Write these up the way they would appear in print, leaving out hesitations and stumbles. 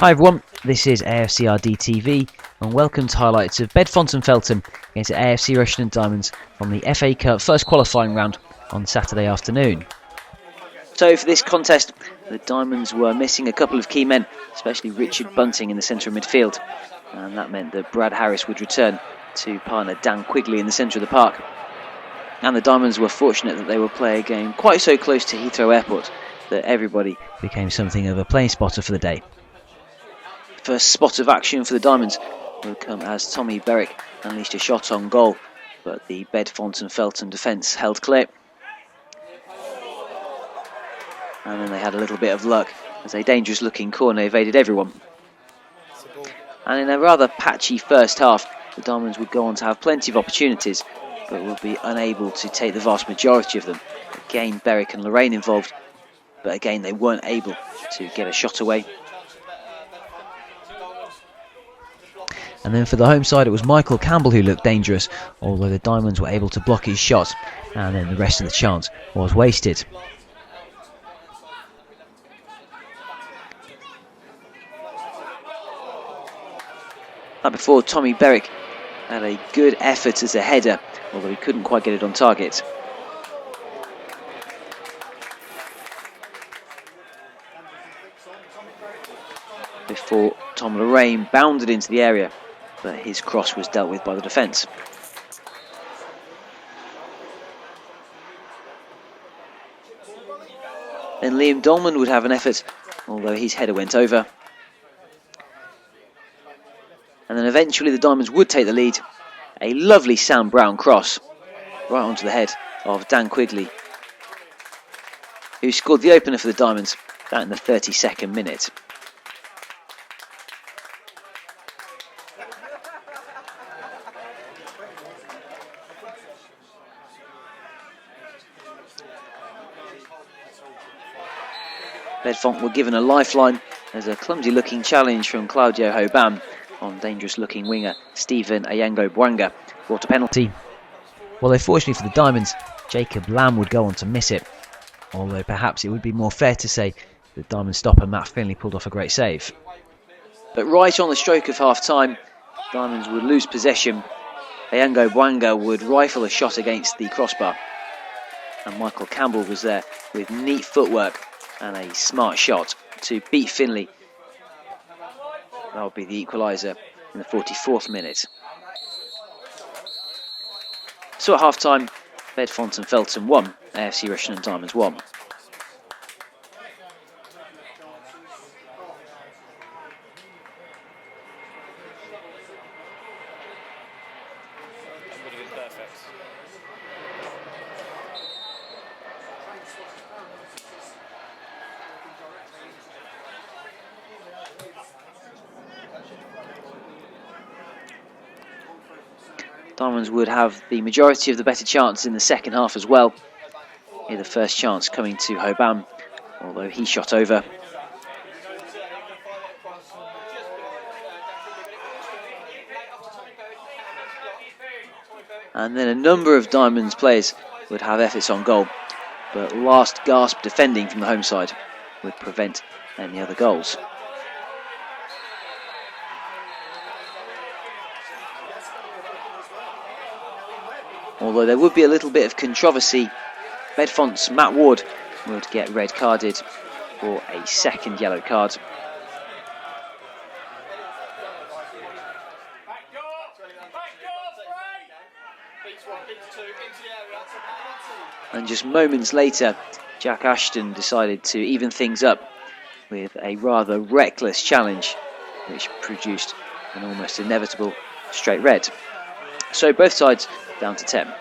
Hi everyone, this is AFCRDTV and welcome to highlights of Bedfont Feltham against the AFC Rushden Diamonds from the FA Cup first qualifying round on Saturday afternoon. So for this contest, the Diamonds were missing a couple of key men, especially Richard Bunting in the centre of midfield, and that meant that Brad Harris would return to partner Dan Quigley in the centre of the park. And the Diamonds were fortunate that they would play a game quite so close to Heathrow Airport that everybody became something of a playing spotter for the day. First spot of action for the Diamonds will come as Tommy Berwick unleashed a shot on goal, but the Bedfont Feltham defence held clear. And then they had a little bit of luck as a dangerous looking corner evaded everyone. And in a rather patchy first half, the Diamonds would go on to have plenty of opportunities, but would be unable to take the vast majority of them. Again, Berwick and Lorraine involved, but again they weren't able to get a shot away. And then for the home side, it was Michael Campbell who looked dangerous, although the Diamonds were able to block his shot, and then the rest of the chance was wasted. Like before, Tommy Berwick had a good effort as a header, although he couldn't quite get it on target. Before Tom Lorraine bounded into the area, but his cross was dealt with by the defence. Then Liam Dolman would have an effort, although his header went over. And then eventually the Diamonds would take the lead. A lovely Sam Brown cross right onto the head of Dan Quigley, who scored the opener for the Diamonds, that in the 32nd minute. Bedfont were given a lifeline as a clumsy looking challenge from Claudio Hobam on dangerous looking winger Stephen Ayango Bwanga brought a penalty. Although fortunately for the Diamonds, Jacob Lamb would go on to miss it, although perhaps it would be more fair to say that Diamond stopper Matt Finley pulled off a great save. But right on the stroke of half time, Diamonds would lose possession. Ayango Bwanga would rifle a shot against the crossbar, and Michael Campbell was there with neat footwork and a smart shot to beat Finley. That would be the equaliser in the 44th minute. So at half time, Bedfont Feltham 1, AFC Rushden Diamonds 1. Diamonds would have the majority of the better chances in the second half as well. Here the first chance coming to Hobam, although he shot over. And then a number of Diamonds players would have efforts on goal, but last gasp defending from the home side would prevent any other goals. Although there would be a little bit of controversy, Bedfont's Matt Ward would get red carded for a second yellow card. And just moments later, Jack Ashton decided to even things up with a rather reckless challenge, which produced an almost inevitable straight red. So both sides down to 10.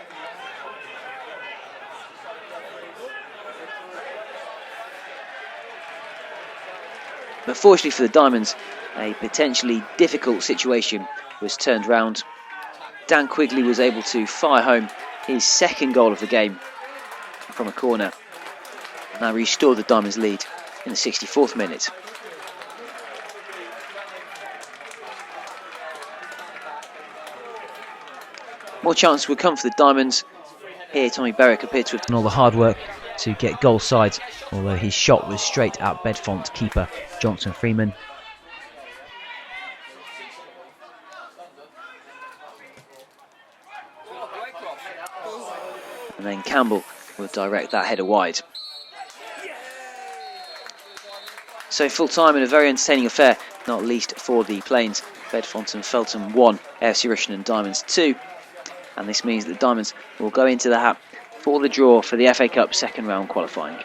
But fortunately for the Diamonds, a potentially difficult situation was turned round. Dan Quigley was able to fire home his second goal of the game from a corner, and that restored the Diamonds' lead in the 64th minute. More chances would come for the Diamonds. Here Tommy Berwick appeared to have done all the hard work to get goal side, although his shot was straight at Bedfont keeper Johnson Freeman. And then Campbell will direct that header wide. So full time in a very entertaining affair, not least for the Plains. Bedfont Feltham 1, AFC Rushden Diamonds 2. And this means that the Diamonds will go into the hat for the draw for the FA Cup second round qualifying.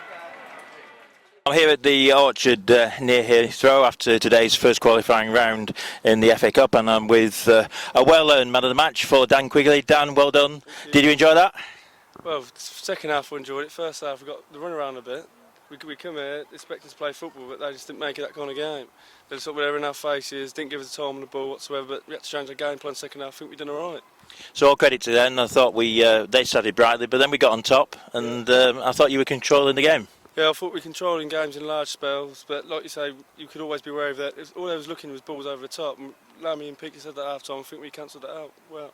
I'm here at the Orchard near Heathrow after today's first qualifying round in the FA Cup, and I'm with a well-earned man of the match for Dan Quigley. Dan, well done. Did you enjoy that? Well, second half we enjoyed it. First half we got the run around a bit. We come here expecting to play football, but they just didn't make it that kind of game. They just were in our faces, didn't give us the time on the ball whatsoever, but we had to change our game plan second half. I think we've done all right. So all credit to them. I thought they started brightly, but then we got on top, and I thought you were controlling the game. Yeah, I thought we were controlling games in large spells, but like you say, you could always be wary of that. All they was looking was balls over the top. And Lammy and Peaky said that at half time. I think we cancelled that out well.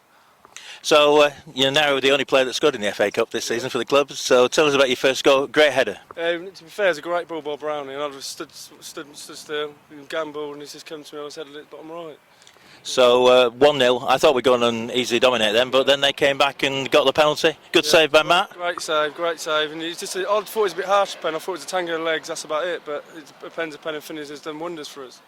So you're now the only player that scored in the FA Cup this season for the club. So tell us about your first goal. Great header. To be fair, it's a great ball by Brownie, and I just stood still and gambled, and he's just come to me. I was headed it bottom right. So 1-0. I thought we'd gone and easily dominate them, but then they came back and got the penalty. Good save by Matt. Great save. And it's just I thought it was a bit harsh pen. I thought it was a tango of legs. That's about it. But a pen's a pen, and Finney's has done wonders for us.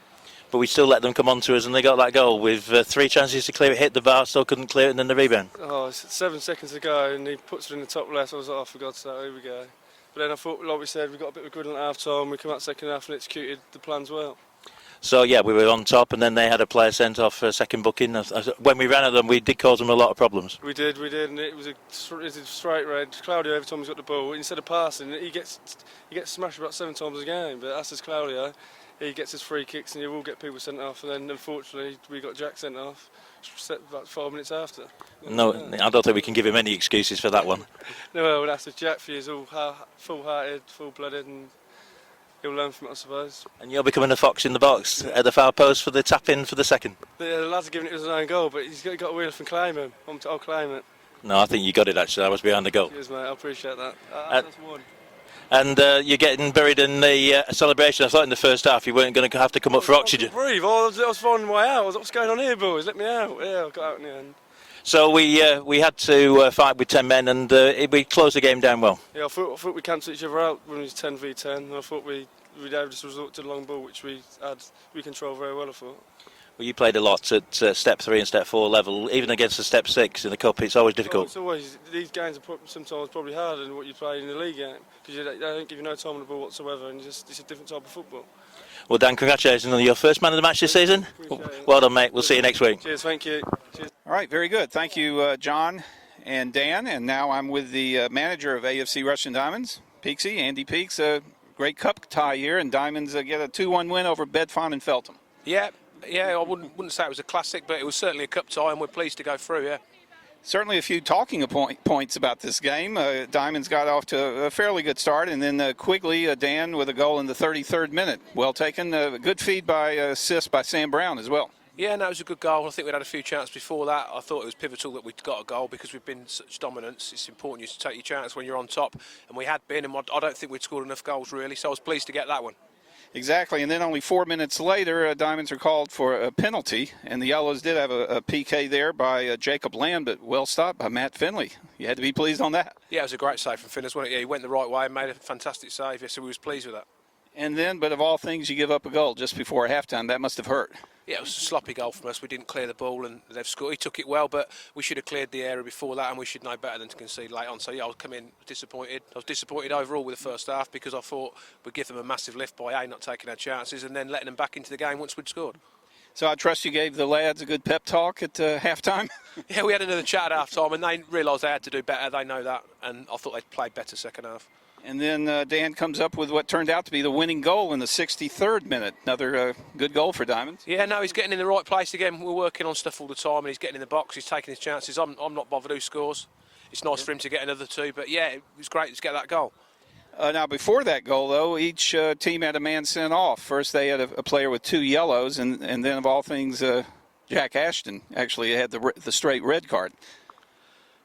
But we still let them come on to us, and they got that goal with 3 chances to clear it, hit the bar, still couldn't clear it, and then the rebound. Oh, it's 7 seconds to go, and he puts it in the top left. I was like, oh, for God's sake, here we go. But then I thought, like we said, we got a bit of a good at half time. We come out second half and executed the plans well. So yeah, we were on top, and then they had a player sent off for a second booking. When we ran at them, we did cause them a lot of problems. We did, and it was a straight red. Claudio, every time he's got the ball, instead of passing, he gets smashed about 7 times a game. But that's just Claudio. He gets his free kicks, and he will get people sent off. And then, unfortunately, we got Jack sent off about 5 minutes after. No, I don't think we can give him any excuses for that one. No, well, that's just Jack. He's all full-hearted, full-blooded, and he'll learn from it, I suppose. And you're becoming a fox in the box at the far post for the tap-in for the second. The lads are giving it as an own goal, but he's got to wheel off and claim him. I'll claim it. No, I think you got it, actually. I was behind the goal. Cheers, mate. I appreciate that. That's one. And you're getting buried in the celebration. I thought in the first half you weren't going to have to come up for oxygen. Breathe. I was finding my way out. What's going on here, boys? Let me out. Yeah, I got out in the end. So we had to fight with 10 men, and we closed the game down well. Yeah, I thought we cancelled each other out when it was 10v10. And I thought we'd just resort to the long ball, which we controlled very well, I thought. Well, you played a lot at step 3 and step 4 level, even against the step 6 in the cup. It's always difficult. It's always, these games are sometimes probably harder than what you play in the league game, because they don't give you no time on the ball whatsoever, and it's a different type of football. Well, Dan, congratulations on your first man of the match this season. Well done, mate. We'll see you next week. Cheers, thank you. Cheers. All right, very good. Thank you, John and Dan. And now I'm with the manager of AFC Rushden Diamonds, Peaksy, Andy Peaks. Great cup tie here, and Diamonds get a 2-1 win over Bedfont Feltham. Yeah, I wouldn't say it was a classic, but it was certainly a cup tie, and we're pleased to go through, yeah. Certainly a few talking points about this game. Diamonds got off to a fairly good start, and then Quigley, Dan, with a goal in the 33rd minute. Well taken. Good feed by assist by Sam Brown as well. Yeah, no, it was a good goal. I think we'd had a few chances before that. I thought it was pivotal that we'd got a goal because we've been such dominance. It's important to take your chance when you're on top, and we had been, and I don't think we'd scored enough goals, really, so I was pleased to get that one. Exactly, and then only 4 minutes later, Diamonds are called for a penalty, and the Yellows did have a PK there by Jacob Land, but well stopped by Matt Finley. You had to be pleased on that. Yeah, it was a great save from Finley, wasn't it? Yeah, he went the right way and made a fantastic save, so we was pleased with that. And then, but of all things, you give up a goal just before halftime. That must have hurt. Yeah, it was a sloppy goal from us. We didn't clear the ball, and they've scored. He took it well, but we should have cleared the area before that, and we should know better than to concede late on. So yeah, I was coming disappointed. I was disappointed overall with the first half because I thought we'd give them a massive lift by not taking our chances and then letting them back into the game once we'd scored. So I trust you gave the lads a good pep talk at halftime? Yeah, we had another chat at half-time, and they realised they had to do better. They know that, and I thought they'd played better second half. And then Dan comes up with what turned out to be the winning goal in the 63rd minute. Another good goal for Diamonds. Yeah, no, he's getting in the right place again. We're working on stuff all the time, and he's getting in the box. He's taking his chances. I'm not bothered who scores. It's nice for him to get another 2, but yeah, it was great to get that goal. Now, before that goal, though, each team had a man sent off. First, they had a player with 2 yellows, and then, of all things, Jack Ashton actually had the straight red card.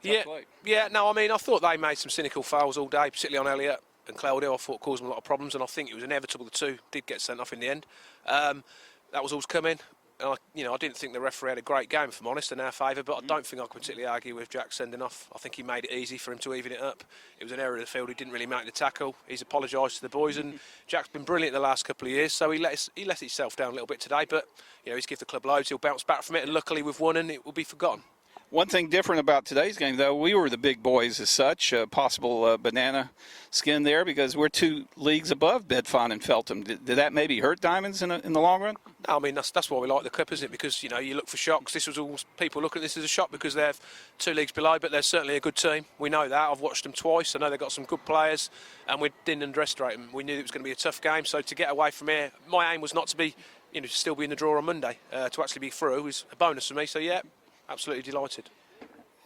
Yeah, no, I mean, I thought they made some cynical fouls all day, particularly on Elliott and Claudio. I thought caused them a lot of problems, and I think it was inevitable the 2 did get sent off in the end. That was always coming. I didn't think the referee had a great game, if I'm honest, in our favour, but I don't think I could particularly argue with Jack sending off. I think he made it easy for him to even it up. It was an error of the field. He didn't really make the tackle. He's apologised to the boys, and Jack's been brilliant the last couple of years, so he let himself down a little bit today, but he's given the club loads. He'll bounce back from it, and luckily we've won, and it will be forgotten. One thing different about today's game, though, we were the big boys as such. Possible banana skin there because we're 2 leagues above Bedfont and Feltham. Did that maybe hurt Diamonds in the long run? No, I mean, that's why we like the Cup, isn't it? Because, you look for shocks. This was all people look at this as a shock because they're 2 leagues below, but they're certainly a good team. We know that. I've watched them twice. I know they've got some good players, and we didn't underestimate them. We knew it was going to be a tough game, so to get away from here, my aim was not to be, to still be in the draw on Monday. To actually be through is a bonus for me, so yeah, absolutely delighted.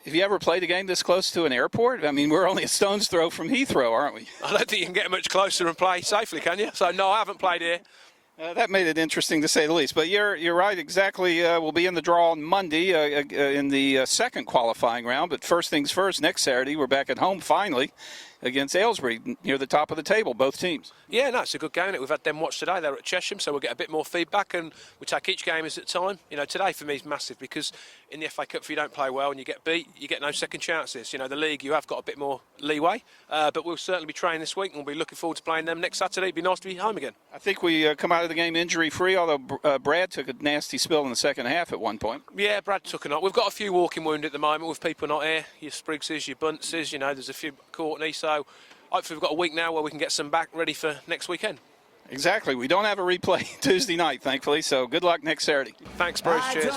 Have you ever played a game this close to an airport? I mean, we're only a stone's throw from Heathrow, aren't we? I don't think you can get much closer and play safely, can you? So, no, I haven't played here. That made it interesting to say the least. But you're right, exactly. We'll be in the draw on Monday in the second qualifying round. But first things first, next Saturday, we're back at home finally against Aylesbury, near the top of the table, both teams. Yeah, no, it's a good game. We've had them watch today. They're at Chesham, so we'll get a bit more feedback, and we take each game as at time. Today for me is massive because in the FA Cup, if you don't play well and you get beat, you get no second chances. The league, you have got a bit more leeway, but we'll certainly be training this week, and we'll be looking forward to playing them next Saturday. It'd be nice to be home again. I think we come out of the game injury-free, although Brad took a nasty spill in the second half at one point. Yeah, Brad took a knock. We've got a few walking wounded at the moment with people not here. Your Spriggses, your Buntses, there's a few Courtney, so hopefully we've got a week now where we can get some back ready for next weekend. Exactly. We don't have a replay Tuesday night, thankfully, so good luck next Saturday. Thanks, Bruce. Cheers.